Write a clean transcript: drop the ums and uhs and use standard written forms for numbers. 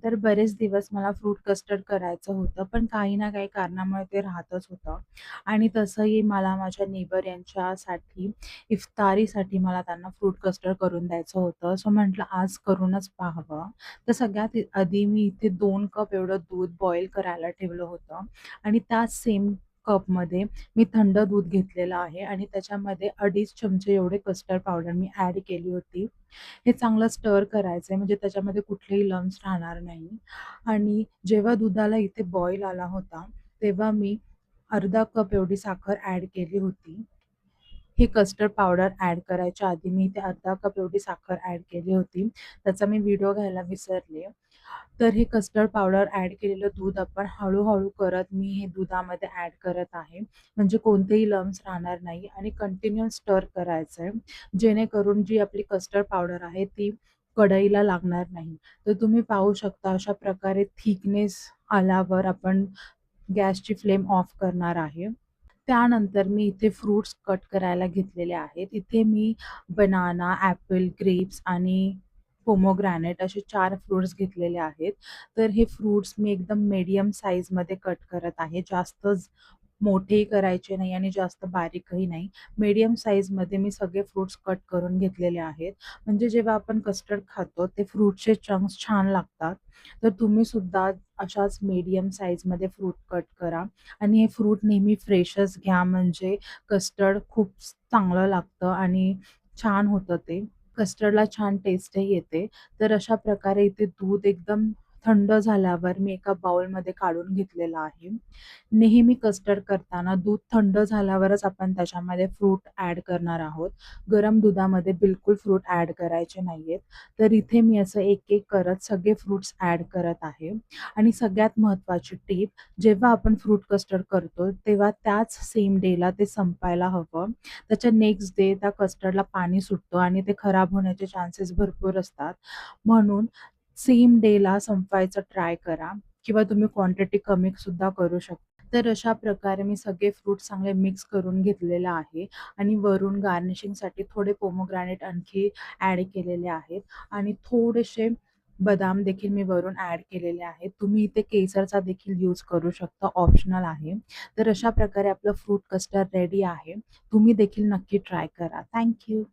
तर बरेच दिवस मला फ्रूट कस्टर्ड करायचं होतं, पण काही ना काही कारणामुळे ते राहतच होतं. आणि तसंही मला माझ्या नेबर यांच्यासाठी इफ्तारीसाठी मला त्यांना फ्रूट कस्टर्ड करून द्यायचं होतं. सो म्हटलं आज करूनच पाहावं. तर सगळ्यात आधी मी इथे 2 कप एवढं दूध बॉईल करायला ठेवलं होतं आणि त्याच सेम कपमध्ये मी थंड दूध घेतलेलं आहे आणि त्याच्यामध्ये 2.5 चमचे एवढे कस्टर्ड पावडर मी ॲड केली होती. हे चांगलं स्टर करायचं आहे म्हणजे त्याच्यामध्ये कुठलेही लम्स राहणार नाही. आणि जेव्हा दुधाला इथे बॉईल आला होता, तेव्हा मी अर्धा कप एवढी साखर ॲड केली होती. ही कस्टर्ड पावडर ॲड करायच्या आधी मी इथे अर्धा कप एवढी साखर ॲड केली होती. त्याचा मी व्हिडिओ घ्यायला विसरले. तर हे कस्टर्ड पावडर ॲड केलेलं दूध आपण हळू करत मी हे दुधामध्ये ॲड करत आहे. म्हणजे कोणतेही लम्स राहणार नाही आणि कंटिन्यू स्टर करायचं आहे. जेणेकरून जी आपली कस्टर्ड पावडर आहे ती कढईला लागणार नाही. तर तुम्ही पाहू शकता अशा प्रकारे थिकनेस आल्यावर आपण गॅसची फ्लेम ऑफ करणार आहे. त्यानंतर मी इथे फ्रुट्स कट करायला घेतलेले आहेत. इथे मी बनाना, ॲपल, ग्रेप्स आणि पोमोग्रॅनेट असे 4 फ्रुट्स घेतलेले आहेत. तर हे फ्रुट्स मी एकदम मीडियम साईजमध्ये कट करत आहे. जास्त मोठेही करायचे नाही आणि जास्त बारीकही नाही. मीडियम साईजमध्ये मी सगळे फ्रुट्स कट करून घेतलेले आहेत. म्हणजे जेव्हा आपण कस्टर्ड खातो ते फ्रुटचे चंक्स छान लागतात. तर तुम्ही सुद्धा अशाच मीडियम साईजमध्ये फ्रूट कट करा आणि हे फ्रूट नेहमी फ्रेशच घ्या म्हणजे कस्टर्ड खूप चांगलं लागतं आणि छान होतं ते. कस्टर्डला छान टेस्टही येते. तर अशा प्रकारे इथे दूध एकदम थंड झाल्यावर मी एका बाउलमध्ये काढून घेतलेलं आहे. नेहमी कस्टर्ड करताना दूध थंड झाल्यावरच आपण त्याच्यामध्ये फ्रूट ॲड करणार आहोत. गरम दुधामध्ये बिलकुल फ्रूट ॲड करायचे नाहीयेत. तर इथे मी असं एक-एक करत सगळे फ्रुट्स ॲड करत आहे. आणि सगळ्यात महत्त्वाची टिप, जेव्हा आपण फ्रूट कस्टर्ड करतो, तेव्हा त्याच सेम डेला ते संपायला हवं. त्याच्या नेक्स्ट डे त्या कस्टर्डला पाणी सुटतं आणि ते खराब होण्याचे चान्सेस भरपूर असतात. म्हणून सेम डेला संपवायचं ट्राय करा किंवा तुम्ही क्वांटिटी कमी सुद्धा करू शकता. तर अशा प्रकारे मी सगळे फ्रुट्स चांगले मिक्स करून घेतलेलं आहे आणि वरून गार्निशिंगसाठी थोडे पोमोग्रॅनेट आणखी ॲड केलेले आहेत आणि थोडेसे बदाम देखील मी वरून ॲड केलेले आहेत. तुम्ही इथे केसरचा देखील यूज करू शकता, ऑप्शनल आहे. तर अशा प्रकारे आपलं फ्रूट कस्टर्ड रेडी आहे. तुम्ही देखील नक्की ट्राय करा. Thank you.